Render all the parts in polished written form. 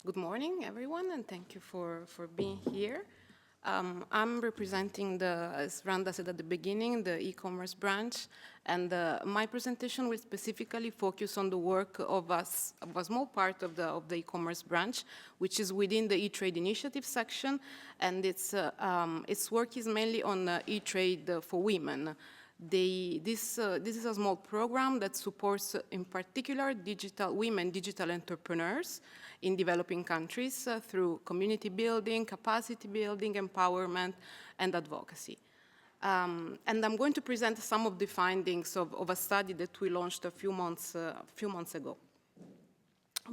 Good morning, everyone, and thank you for being here. I'm representing as Randa said at the beginning, the e-commerce branch, and my presentation will specifically focus on the work of a small part of the e-commerce branch, which is within the e-trade initiative section, and its work is mainly on e-trade for women. This is a small program that supports, in particular, women digital entrepreneurs in developing countries through community building, capacity building, empowerment, and advocacy. And I'm going to present some of the findings of a study that we launched a few months ago.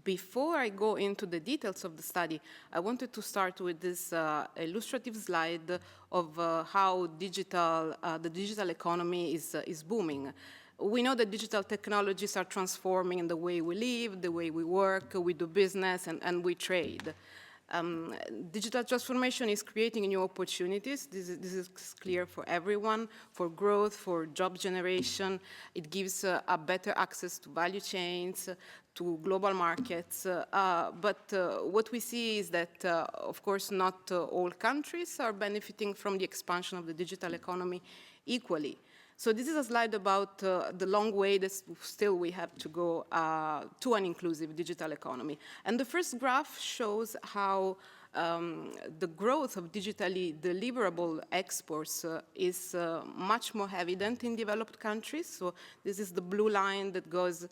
Before I go into the details of the study, I wanted to start with this illustrative slide of how the digital economy is booming. We know that digital technologies are transforming the way we live, the way we work, we do business, and we trade. Digital transformation is creating new opportunities. This is clear for everyone, for growth, for job generation. It gives a better access to value chains, to global markets. But what we see is that, of course, not all countries are benefiting from the expansion of the digital economy equally. So this is a slide about the long way that still we have to go to an inclusive digital economy. And the first graph shows how the growth of digitally deliverable exports is much more evident in developed countries. So this is the blue line that goes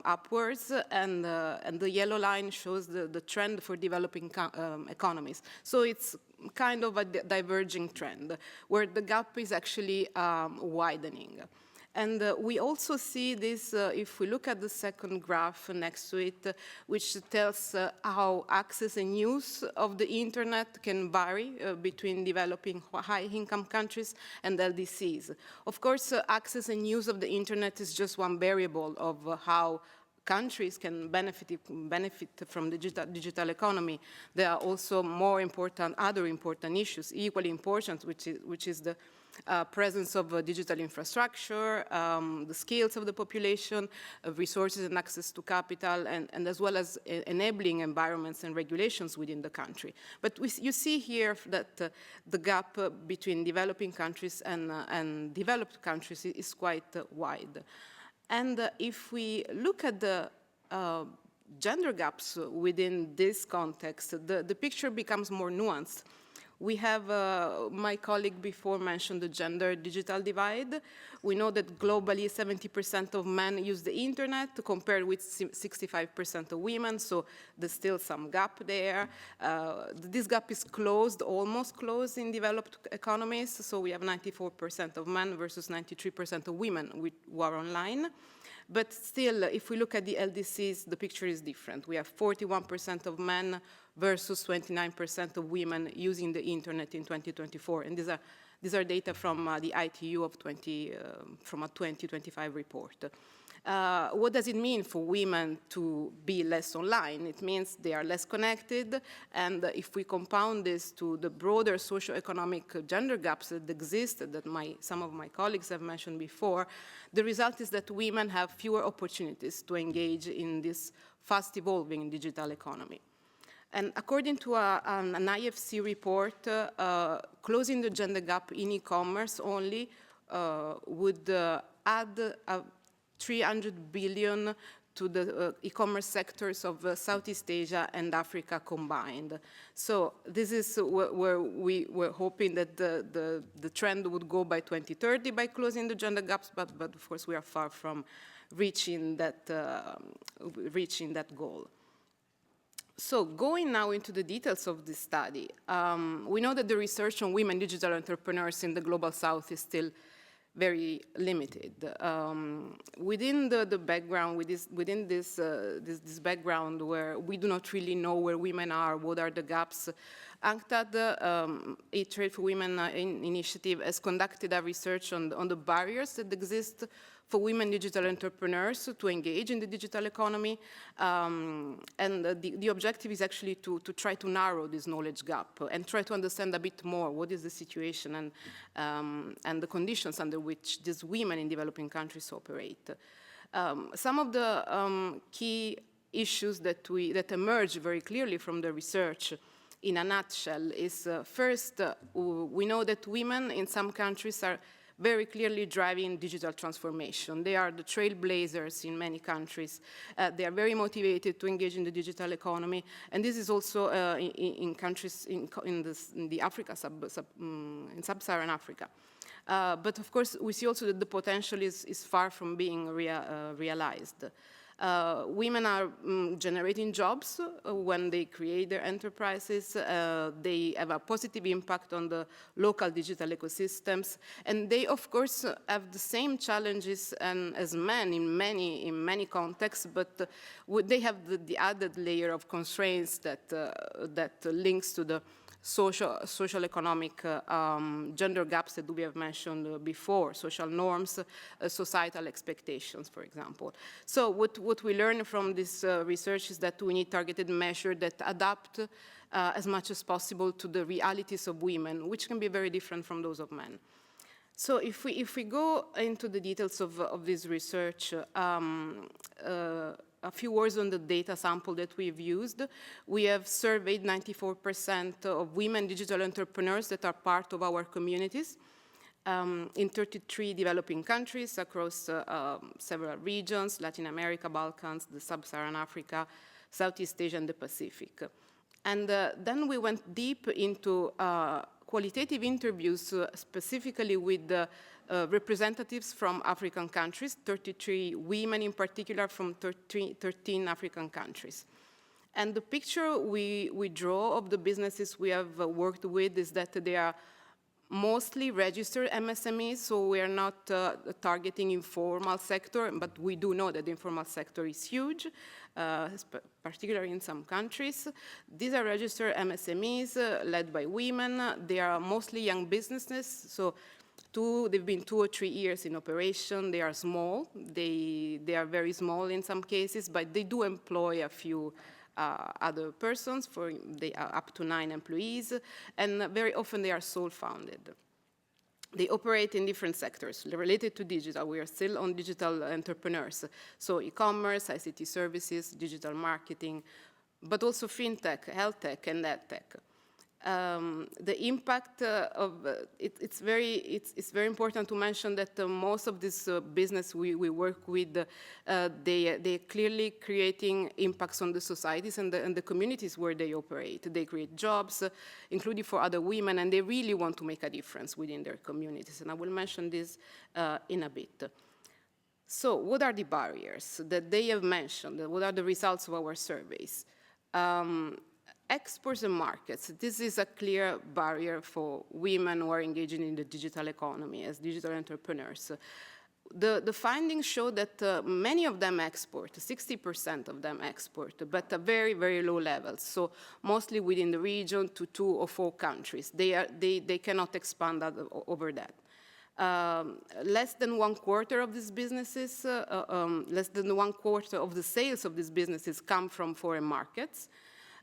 upwards, and the yellow line shows the trend for developing economies. So it's kind of a diverging trend where the gap is actually widening. And we also see this if we look at the second graph next to it, which tells how access and use of the internet can vary between developing high-income countries and LDCs. Of course, access and use of the internet is just one variable of how countries can benefit from the digital economy. There are also other important issues, equally important, which is the presence of digital infrastructure, the skills of the population, resources and access to capital, and as well as enabling environments and regulations within the country. But you see here that the gap between developing countries and developed countries is quite wide. And if we look at the gender gaps within this context, the picture becomes more nuanced. We have, my colleague before mentioned the gender digital divide. We know that globally 70% of men use the internet compared with 65% of women, so there's still some gap there. This gap is almost closed in developed economies, so we have 94% of men versus 93% of women who are online. But still, if we look at the LDCs, the picture is different. We have 41% of men versus 29% of women using the internet in 2024. And these are data from the ITU from a 2025 report. What does it mean for women to be less online? It means they are less connected, and if we compound this to the broader socioeconomic gender gaps that exist, that some of my colleagues have mentioned before, the result is that women have fewer opportunities to engage in this fast-evolving digital economy. And according to an IFC report, closing the gender gap in e-commerce only would add 300 billion to the e-commerce sectors of Southeast Asia and Africa combined. So this is where we were hoping that the trend would go by 2030 by closing the gender gaps, but of course we are far from reaching that goal. So going now into the details of this study, we know that the research on women digital entrepreneurs in the Global South is still very limited. Within the background, within this background where we do not really know where women are, what are the gaps, UNCTAD, e-Trade for Women initiative, has conducted a research on the barriers that exist for women digital entrepreneurs to engage in the digital economy. And the objective is actually to try to narrow this knowledge gap and try to understand a bit more what is the situation and the conditions under which these women in developing countries operate. Some of the key issues that emerge very clearly from the research in a nutshell is first, we know that women in some countries are very clearly driving digital transformation. They are the trailblazers in many countries. They are very motivated to engage in the digital economy, and this is also in countries in the Africa, in sub-Saharan Africa. But of course, we see also that the potential is far from being realized. Women are generating jobs when they create their enterprises. They have a positive impact on the local digital ecosystems. And they, of course, have the same challenges as men in many contexts, but they have the added layer of constraints that links to the social economic gender gaps that we have mentioned before, social norms, societal expectations, for example. So what we learn from this research is that we need targeted measures that adapt as much as possible to the realities of women, which can be very different from those of men. So if we go into the details of this research, a few words on the data sample that we've used. We have surveyed 94% of women digital entrepreneurs that are part of our communities in 33 developing countries across several regions, Latin America, Balkans, the Sub-Saharan Africa, Southeast Asia, and the Pacific. And then we went deep into qualitative interviews specifically with representatives from African countries, 33 women in particular from 13 African countries. And the picture we draw of the businesses we have worked with is that they are mostly registered MSMEs, so we are not targeting informal sector, but we do know that the informal sector is huge, particularly in some countries. These are registered MSMEs led by women. They are mostly young businesses, so they've been 2 or 3 years in operation. They are small. They are very small in some cases, but they do employ a few other persons. They are up to 9 employees, and very often they are sole-founded. They operate in different sectors related to digital. We are still on digital entrepreneurs, so e-commerce, ICT services, digital marketing, but also fintech, health tech, and ed tech. The impact of it's very important to mention that most of this business we work with, they're clearly creating impacts on the societies and the communities where they operate. They create jobs, including for other women, and they really want to make a difference within their communities. And I will mention this in a bit. So what are the barriers that they have mentioned? What are the results of our surveys? Exports and markets. This is a clear barrier for women who are engaging in the digital economy as digital entrepreneurs. The findings show that many of them export, 60% of them export, but at very, very low levels. So mostly within the region to 2 or 4 countries. They cannot expand over that. Less than 1/4 of these businesses, less than 1/4 of the sales of these businesses come from foreign markets.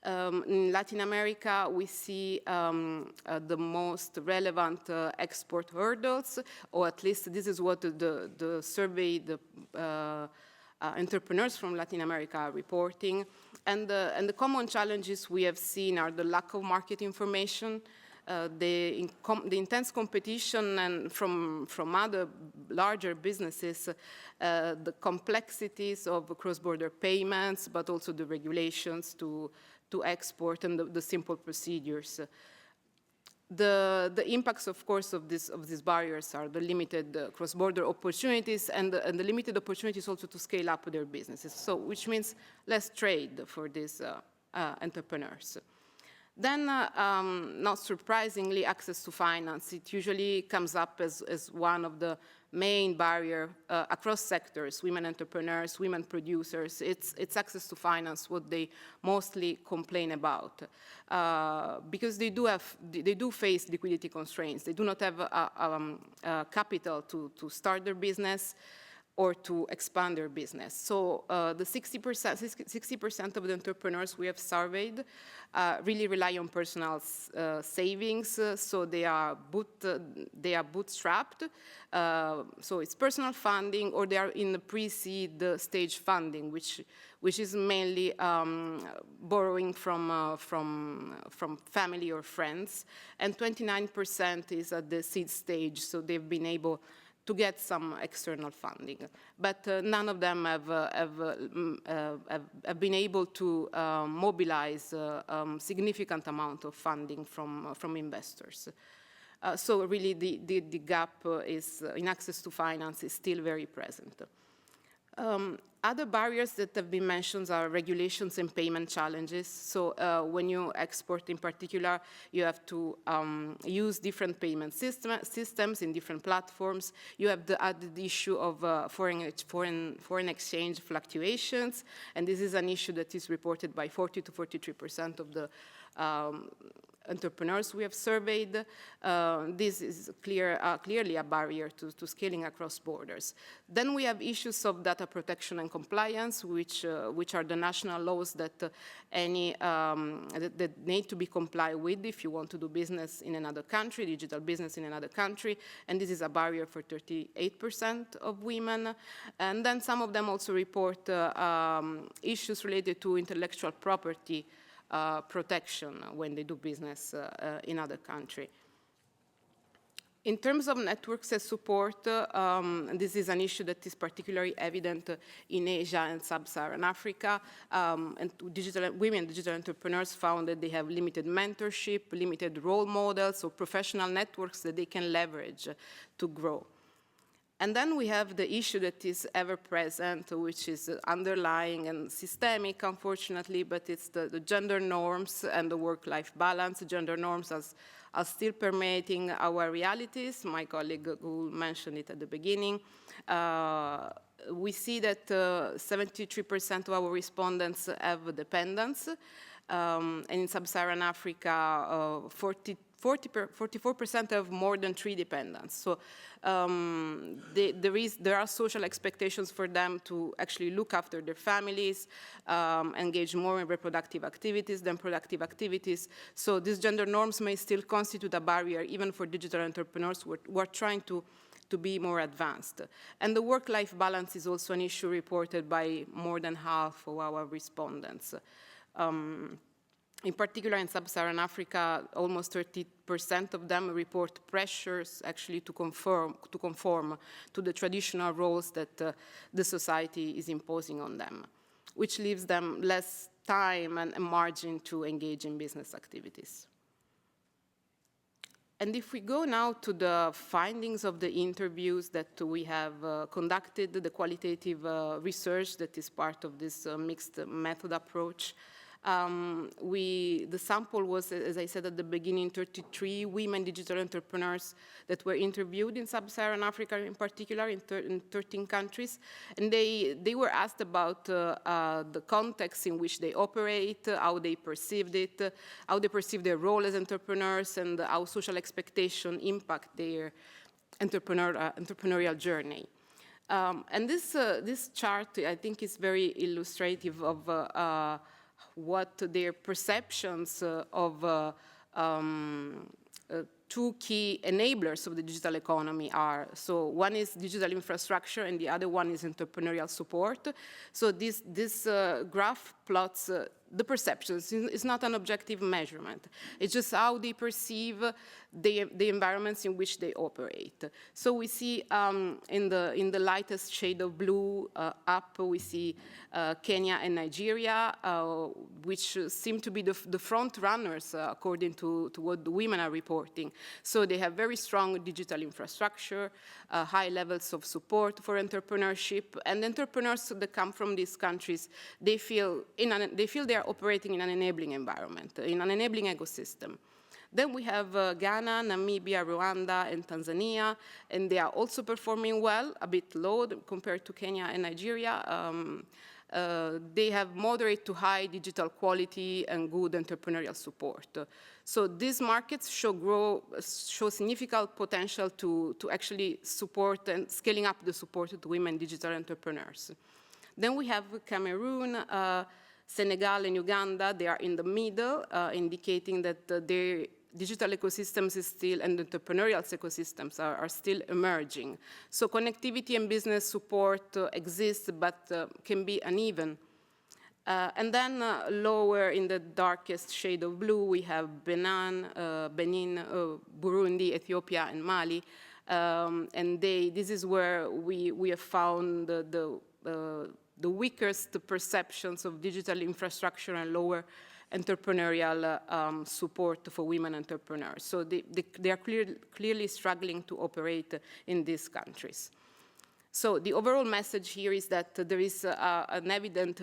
In Latin America, we see the most relevant export hurdles, or at least this is what the survey, entrepreneurs from Latin America are reporting. And the common challenges we have seen are the lack of market information, the intense competition and from other larger businesses, the complexities of cross-border payments, but also the regulations to export and the simple procedures. The impacts, of course, of these barriers are the limited cross-border opportunities and the limited opportunities also to scale up their businesses, so which means less trade for these entrepreneurs. Then, not surprisingly, access to finance. It usually comes up as one of the main barriers across sectors, women entrepreneurs, women producers. It's access to finance what they mostly complain about. Because they do face liquidity constraints. They do not have capital to start their business. or to expand their business. So the 60% of the entrepreneurs we have surveyed really rely on personal savings, so they are bootstrapped. So it's personal funding, or they are in the pre-seed stage funding, which is mainly borrowing from family or friends, and 29% is at the seed stage, so they've been able to get some external funding. But none of them have been able to mobilize significant amount of funding from investors. So really the gap is in access to finance is still very present. Other barriers that have been mentioned are regulations and payment challenges. So when you export in particular, you have to use different payment systems in different platforms. You have the added issue of foreign exchange fluctuations, and this is an issue that is reported by 40 to 43% of the entrepreneurs we have surveyed. This is clearly a barrier to scaling across borders. Then we have issues of data protection and compliance, which are the national laws that that need to be complied with if you want to do business in another country, digital business in another country, and this is a barrier for 38% of women. And then some of them also report issues related to intellectual property protection when they do business in other country. In terms of networks and support, this is an issue that is particularly evident in Asia and Sub-Saharan Africa. And women digital entrepreneurs found that they have limited mentorship, limited role models, or professional networks that they can leverage to grow. And then we have the issue that is ever present, which is underlying and systemic, unfortunately, but it's the gender norms and the work-life balance. Gender norms are still permeating our realities. My colleague who mentioned it at the beginning. We see that 73% of our respondents have dependents, and in Sub-Saharan Africa, 44% have more than 3 dependents. So there are social expectations for them to actually look after their families, engage more in reproductive activities than productive activities. So these gender norms may still constitute a barrier even for digital entrepreneurs who are trying to be more advanced. And the work-life balance is also an issue reported by more than half of our respondents. In particular, in Sub-Saharan Africa, almost 30% of them report pressures actually to conform to the traditional roles that the society is imposing on them, which leaves them less time and margin to engage in business activities. And if we go now to the findings of the interviews that we have conducted, the qualitative research that is part of this mixed method approach, the sample was, as I said at the beginning, 33 women digital entrepreneurs that were interviewed in Sub-Saharan Africa in particular, in 13 countries. And they were asked about the context in which they operate, how they perceived it, how they perceive their role as entrepreneurs, and how social expectation impact their entrepreneurial journey. And this chart, I think, is very illustrative of what their perceptions of 2 key enablers of the digital economy are. So one is digital infrastructure and the other one is entrepreneurial support. So this graph plots the perceptions. It's not an objective measurement. It's just how they perceive the environments in which they operate. So we see in the lightest shade of blue up, we see Kenya and Nigeria, which seem to be the front runners according to what the women are reporting. So they have very strong digital infrastructure, high levels of support for entrepreneurship, and entrepreneurs that come from these countries, they feel they are operating in an enabling environment, in an enabling ecosystem. Then we have Ghana, Namibia, Rwanda, and Tanzania, and they are also performing well, a bit low compared to Kenya and Nigeria. They have moderate to high digital quality and good entrepreneurial support. So these markets show significant potential to actually support and scaling up the support to women digital entrepreneurs. Then we have Cameroon, Senegal, and Uganda. They are in the middle, indicating that their digital ecosystems is still, and entrepreneurial ecosystems are still emerging. So connectivity and business support exists, but can be uneven. And then lower in the darkest shade of blue, we have Benin, Burundi, Ethiopia, and Mali. And this is where we have found the weakest perceptions of digital infrastructure and lower entrepreneurial support for women entrepreneurs. So they are clearly struggling to operate in these countries. So the overall message here is that there is an evident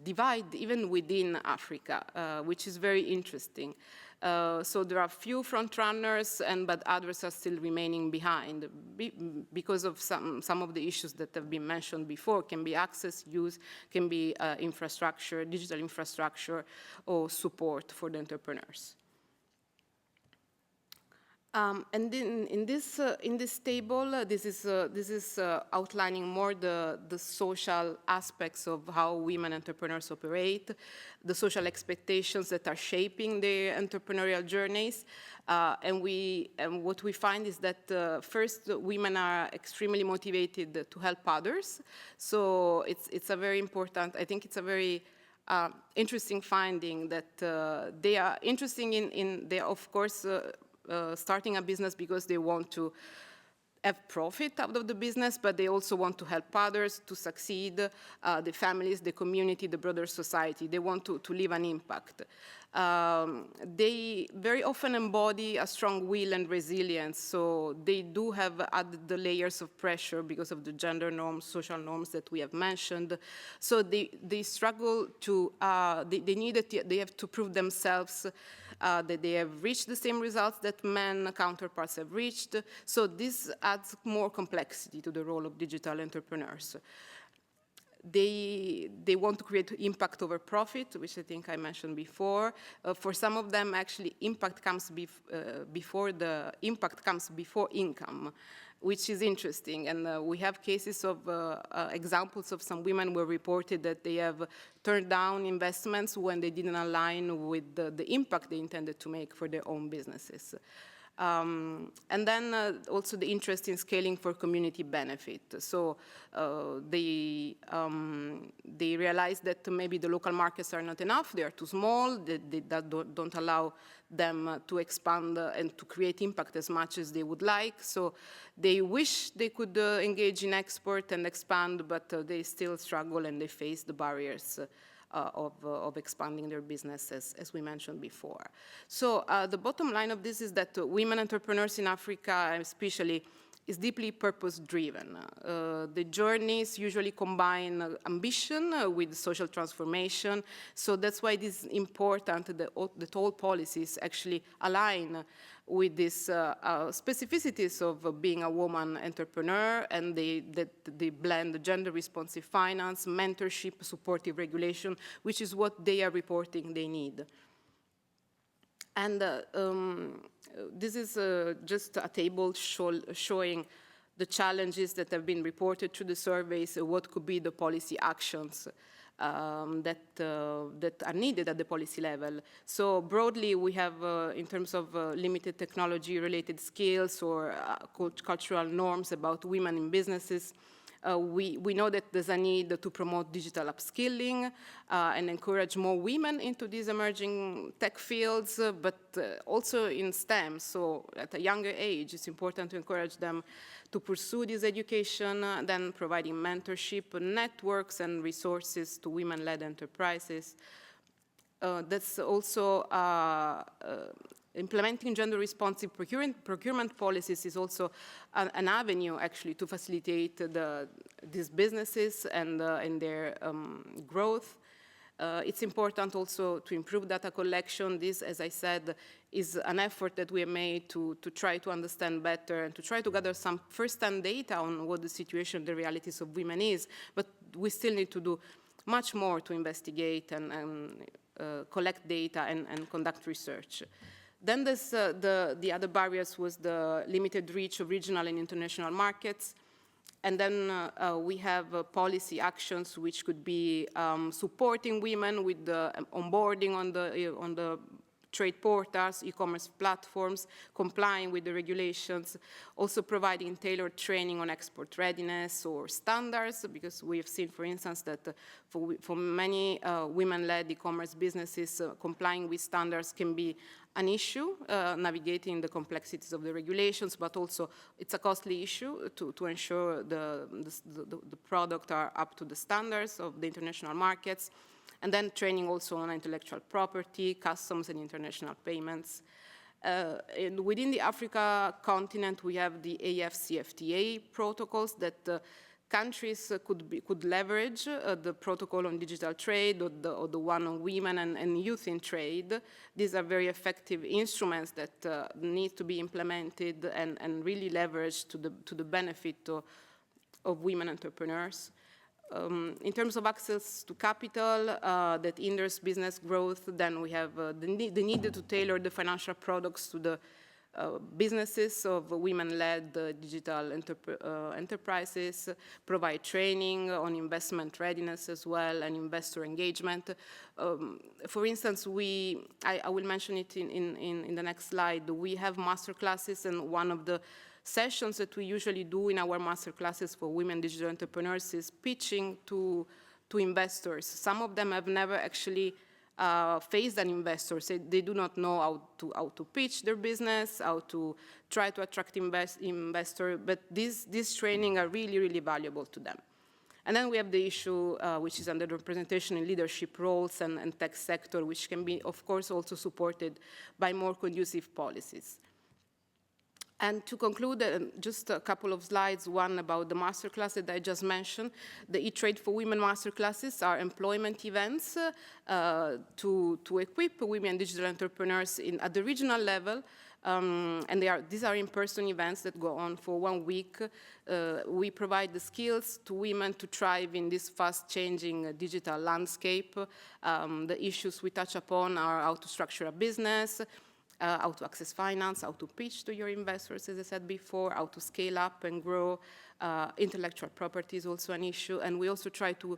divide even within Africa, which is very interesting. So there are few front runners, but others are still remaining behind because of some of the issues that have been mentioned before. Can be access, use, can be infrastructure, digital infrastructure, or support for the entrepreneurs. And in this table, this is outlining more the social aspects of how women entrepreneurs operate, the social expectations that are shaping their entrepreneurial journeys. And what we find is that first, women are extremely motivated to help others. So it's a very important, I think it's a very interesting finding that they are interested they are, of course, starting a business because they want to have profit out of the business, but they also want to help others to succeed, the families, the community, the broader society. They want to leave an impact. They very often embody a strong will and resilience, so they do have added the layers of pressure because of the gender norms, social norms that we have mentioned. So they struggle to, they have to prove themselves that they have reached the same results that men counterparts have reached. So this adds more complexity to the role of digital entrepreneurs. They want to create impact over profit, which I think I mentioned before. For some of them, actually, impact comes before income, which is interesting. And we have cases of examples of some women who reported that they have turned down investments when they didn't align with the impact they intended to make for their own businesses. And then also the interest in scaling for community benefit. So they realize that maybe the local markets are not enough, they are too small, they don't allow them to expand and to create impact as much as they would like. So they wish they could engage in export and expand, but they still struggle and they face the barriers of expanding their business, as we mentioned before. So the bottom line of this is that women entrepreneurs in Africa, especially, is deeply purpose-driven. The journeys usually combine ambition with social transformation. So that's why it is important that all policies actually align with these specificities of being a woman entrepreneur, and they blend gender-responsive finance, mentorship, supportive regulation, which is what they are reporting they need. And this is just a table showing the challenges that have been reported through the surveys, what could be the policy actions that are needed at the policy level. So broadly, we have, in terms of limited technology-related skills or cultural norms about women in businesses, we know that there's a need to promote digital upskilling and encourage more women into these emerging tech fields, but also in STEM. So at a younger age, it's important to encourage them to pursue this education, then providing mentorship, networks, and resources to women-led enterprises. That's also implementing gender-responsive procurement policies is also an avenue, actually, to facilitate these businesses and their growth. It's important also to improve data collection. This, as I said, is an effort that we have made to try to understand better and to try to gather some first-hand data on what the situation, the realities of women is. But we still need to do much more to investigate and collect data and conduct research. Then there's, the other barriers was the limited reach of regional and international markets. And then we have policy actions which could be supporting women with the onboarding on the trade portals, e-commerce platforms, complying with the regulations, also providing tailored training on export readiness or standards, because we have seen, for instance, that for many women-led e-commerce businesses, complying with standards can be an issue, navigating the complexities of the regulations, but also it's a costly issue to ensure the product are up to the standards of the international markets. And then training also on intellectual property, customs, and international payments. And within the Africa continent, we have the AFCFTA protocols that countries could leverage, the protocol on digital trade or the one on women and youth in trade. These are very effective instruments that need to be implemented and really leveraged to the benefit of women entrepreneurs. In terms of access to capital that hinders business growth, then we have the need to tailor the financial products to the businesses of women-led digital enterprises, provide training on investment readiness as well and investor engagement. For instance, I will mention it in the next slide. We have master classes, and one of the sessions that we usually do in our master classes for women digital entrepreneurs is pitching to investors. Some of them have never actually faced an investor. So they do not know how to pitch their business, how to try to attract investor, but these training are really, really valuable to them. And then we have the issue, which is underrepresentation in leadership roles and tech sector, which can be, of course, also supported by more conducive policies. And to conclude, just a couple of slides, one about the masterclass that I just mentioned. The E-Trade for Women masterclasses are employment events to equip women digital entrepreneurs at the regional level. And these are in-person events that go on for 1 week. We provide the skills to women to thrive in this fast-changing digital landscape. The issues we touch upon are how to structure a business, how to access finance, how to pitch to your investors, as I said before, how to scale up and grow. Intellectual property is also an issue, and we also try to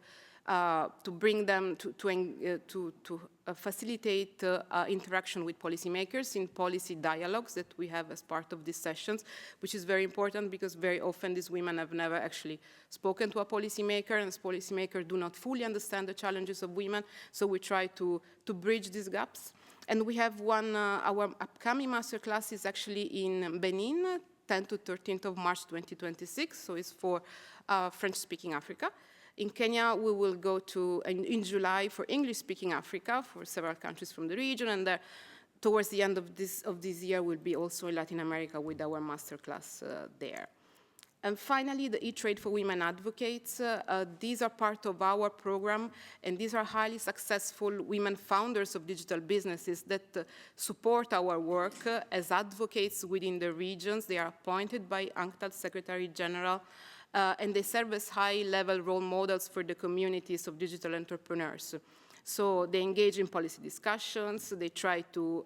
bring them to facilitate interaction with policymakers in policy dialogues that we have as part of these sessions, which is very important because very often these women have never actually spoken to a policymaker, and policymakers do not fully understand the challenges of women, so we try to bridge these gaps. And we have our upcoming masterclass is actually in Benin, 10th to 13th of March 2026, so it's for French-speaking Africa. In Kenya, we will go in July for English-speaking Africa for several countries from the region, and towards the end of this year, we'll be also in Latin America with our masterclass there. And finally, the E-Trade for Women Advocates. These are part of our program, and these are highly successful women founders of digital businesses that support our work as advocates within the regions. They are appointed by UNCTAD Secretary General, and they serve as high-level role models for the communities of digital entrepreneurs. So they engage in policy discussions, they try to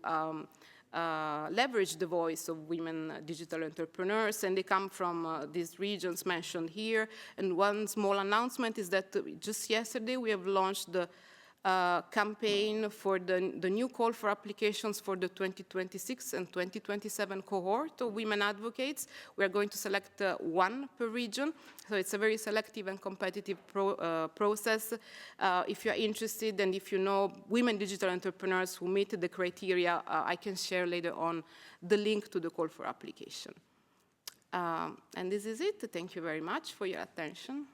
leverage the voice of women digital entrepreneurs, and they come from these regions mentioned here. And one small announcement is that just yesterday we have launched the campaign for the new call for applications for the 2026 and 2027 cohort of women advocates. We are going to select one per region, so it's a very selective and competitive process. If you are interested and if you know women digital entrepreneurs who meet the criteria, I can share later on the link to the call for application. And this is it. Thank you very much for your attention.